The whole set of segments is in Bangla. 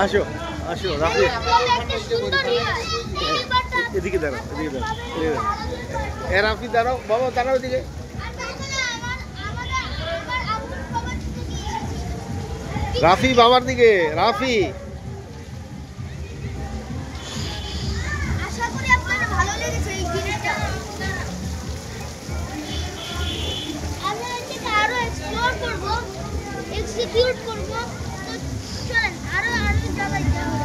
আসো আসো রাফি, এদিকে দাঁড়াও, এদিকে দাঁড়াও, এদিকে দাঁড়াও। রাফি দাঁড়াও, বাবা দাঁড়াও এদিকে। রাফি বাবার দিকে, রাফি। আশা করি আপনাদের ভালো লেগেছে এই জিনিসটা। আমরা এটাকে আরো এক্সপ্লোর করব, এক্সিকিউট করব। তো চলেন আরো জায়গায় যাওয়া,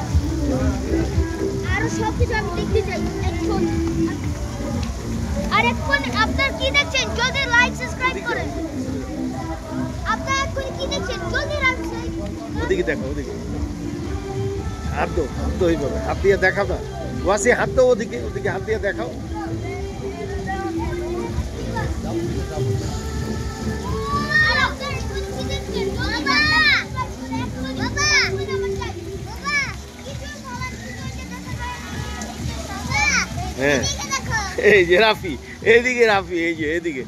আরো সব কিছু আমি দেখতে চাই এখন। আর এখন আপনারা কি দেখছেন? জলদি লাইক সাবস্ক্রাইব করেন। আপনারা এখন কি দেখছেন? জলদি লাইক সাবস্ক্রাইব। ওদিকে দেখো, ওদিকে হাত দো, হাত দো, এইভাবে হাত দিয়ে দেখাও না ওয়াসি, হাত দো ওদিকে, ওদিকে হাত দিয়ে দেখাও। আর আপনারা এখন কি দেখছেন? বাবা বাবা বাবা কিছু বলার ছিল যেটা বাবা হ্যাঁ এদিকে দেখো। এই যে রাফি, এদিকে রাফি, এই যে এদিকে।